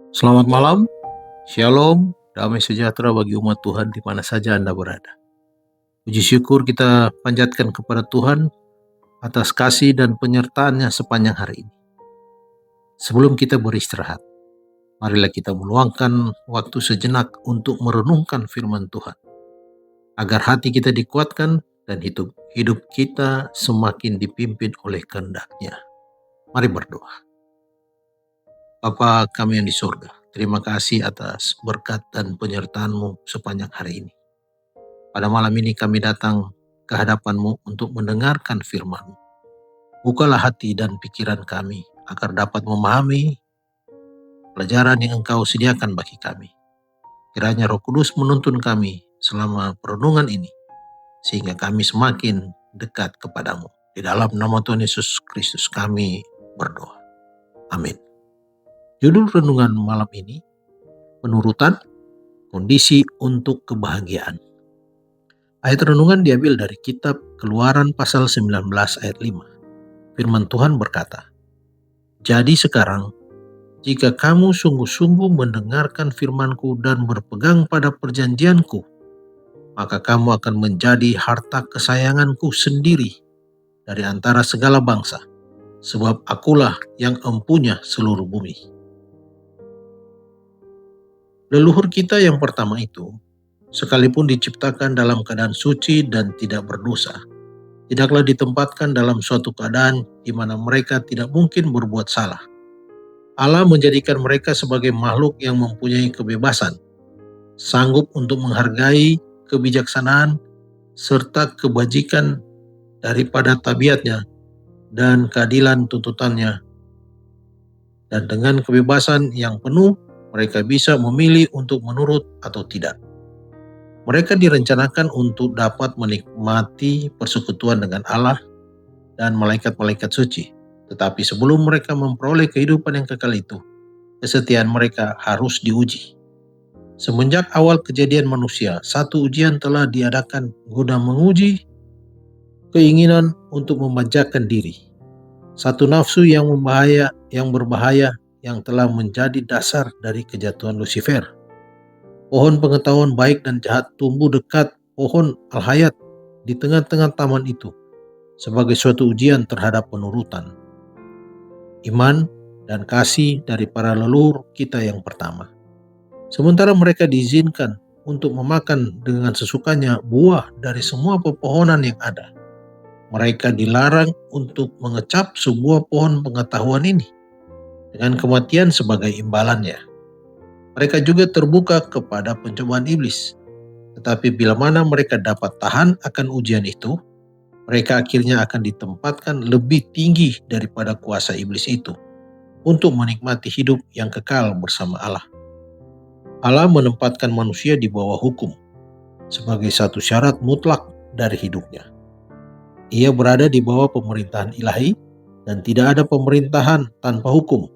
Selamat malam, shalom, damai sejahtera bagi umat Tuhan di mana saja Anda berada. Puji syukur kita panjatkan kepada Tuhan atas kasih dan penyertaan-Nya sepanjang hari ini. Sebelum kita beristirahat, marilah kita meluangkan waktu sejenak untuk merenungkan firman Tuhan, agar hati kita dikuatkan dan hidup kita semakin dipimpin oleh kehendak-Nya. Mari berdoa. Bapa kami yang di surga, terima kasih atas berkat dan penyertaan-Mu sepanjang hari ini. Pada malam ini kami datang ke hadapan-Mu untuk mendengarkan firman-Mu. Bukalah hati dan pikiran kami agar dapat memahami pelajaran yang Engkau sediakan bagi kami. Kiranya Roh Kudus menuntun kami selama perenungan ini, sehingga kami semakin dekat kepadamu. Di dalam nama Tuhan Yesus Kristus kami berdoa. Amin. Judul renungan malam ini, penurutan, kondisi untuk kebahagiaan. Ayat renungan diambil dari kitab Keluaran pasal 19 ayat 5. Firman Tuhan berkata, "Jadi sekarang, jika kamu sungguh-sungguh mendengarkan firman-Ku dan berpegang pada perjanjian-Ku, maka kamu akan menjadi harta kesayangan-Ku sendiri dari antara segala bangsa, sebab Akulah yang empunya seluruh bumi." Leluhur kita yang pertama itu, sekalipun diciptakan dalam keadaan suci dan tidak berdosa, tidaklah ditempatkan dalam suatu keadaan di mana mereka tidak mungkin berbuat salah. Allah menjadikan mereka sebagai makhluk yang mempunyai kebebasan, sanggup untuk menghargai kebijaksanaan serta kebajikan daripada tabiatnya dan keadilan tuntutannya. Dan dengan kebebasan yang penuh, mereka bisa memilih untuk menurut atau tidak. Mereka direncanakan untuk dapat menikmati persekutuan dengan Allah dan malaikat-malaikat suci. Tetapi sebelum mereka memperoleh kehidupan yang kekal itu, kesetiaan mereka harus diuji. Semenjak awal kejadian manusia, satu ujian telah diadakan guna menguji keinginan untuk memanjakan diri. Satu nafsu yang berbahaya yang telah menjadi dasar dari kejatuhan Lucifer. Pohon pengetahuan baik dan jahat tumbuh dekat pohon al-hayat di tengah-tengah taman itu sebagai suatu ujian terhadap penurutan, iman, dan kasih dari para leluhur kita yang pertama. Sementara mereka diizinkan untuk memakan dengan sesukanya buah dari semua pepohonan yang ada, mereka dilarang untuk mengecap sebuah pohon pengetahuan ini dengan kematian sebagai imbalannya. Mereka juga terbuka kepada pencobaan iblis. Tetapi bila mana mereka dapat tahan akan ujian itu, mereka akhirnya akan ditempatkan lebih tinggi daripada kuasa iblis itu untuk menikmati hidup yang kekal bersama Allah. Allah menempatkan manusia di bawah hukum sebagai satu syarat mutlak dari hidupnya. Ia berada di bawah pemerintahan ilahi dan tidak ada pemerintahan tanpa hukum.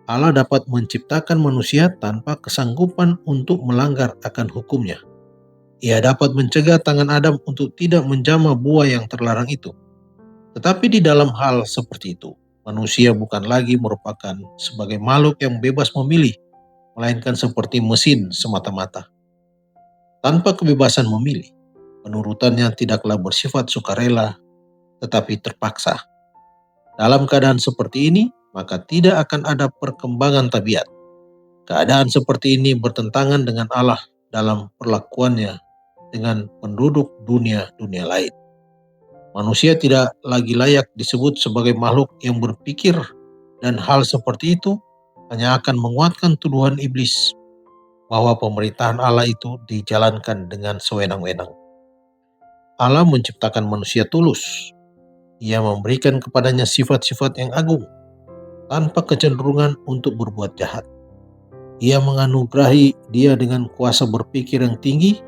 Allah dapat menciptakan manusia tanpa kesanggupan untuk melanggar akan hukumnya. Ia dapat mencegah tangan Adam untuk tidak menjamah buah yang terlarang itu. Tetapi di dalam hal seperti itu, manusia bukan lagi merupakan sebagai makhluk yang bebas memilih, melainkan seperti mesin semata-mata. Tanpa kebebasan memilih, penurutannya tidaklah bersifat sukarela, tetapi terpaksa. Dalam keadaan seperti ini, maka tidak akan ada perkembangan tabiat. Keadaan seperti ini bertentangan dengan Allah dalam perlakuannya dengan penduduk dunia lain. Manusia tidak lagi layak disebut sebagai makhluk yang berpikir, dan hal seperti itu hanya akan menguatkan tuduhan iblis bahwa pemerintahan Allah itu dijalankan dengan sewenang-wenang. Allah menciptakan manusia tulus. Ia memberikan kepadanya sifat-sifat yang agung tanpa kecenderungan untuk berbuat jahat. Ia menganugerahi dia dengan kuasa berpikir yang tinggi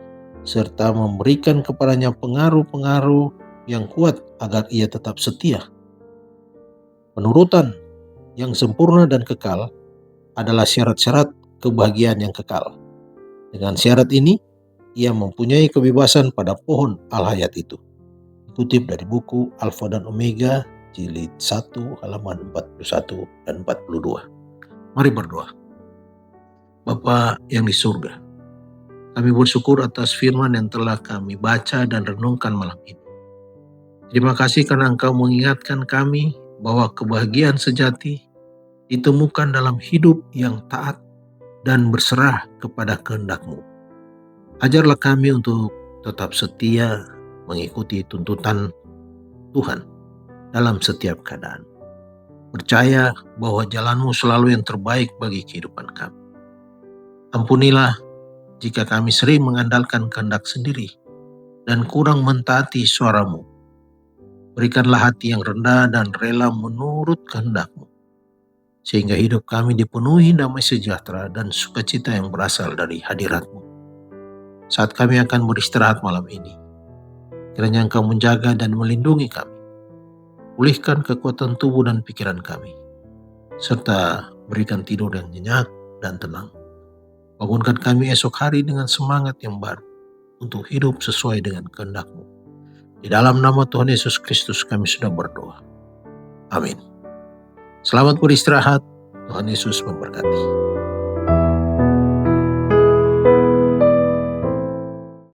serta memberikan kepadanya pengaruh-pengaruh yang kuat agar ia tetap setia. Penurutan yang sempurna dan kekal adalah syarat-syarat kebahagiaan yang kekal. Dengan syarat ini, ia mempunyai kebebasan pada pohon al-hayat itu. Dikutip dari buku Alfa dan Omega, jilid 1 halaman 41 dan 42. Mari berdoa. Bapa yang di surga, kami bersyukur atas firman yang telah kami baca dan renungkan malam ini. Terima kasih karena Engkau mengingatkan kami bahwa kebahagiaan sejati ditemukan dalam hidup yang taat dan berserah kepada kehendak-Mu. Ajarlah kami untuk tetap setia mengikuti tuntutan Tuhan dalam setiap keadaan. Percaya bahwa jalan-Mu selalu yang terbaik bagi kehidupan kami. Ampunilah jika kami sering mengandalkan kehendak sendiri dan kurang mentaati suara-Mu. Berikanlah hati yang rendah dan rela menurut kehendak-Mu, sehingga hidup kami dipenuhi damai sejahtera dan sukacita yang berasal dari hadirat-Mu. Saat kami akan beristirahat malam ini, kiranya Engkau menjaga dan melindungi kami. Pulihkan kekuatan tubuh dan pikiran kami, serta berikan tidur yang nyenyak dan tenang. Bangunkan kami esok hari dengan semangat yang baru untuk hidup sesuai dengan kehendak-Mu. Di dalam nama Tuhan Yesus Kristus kami sudah berdoa. Amin. Selamat beristirahat. Tuhan Yesus memberkati.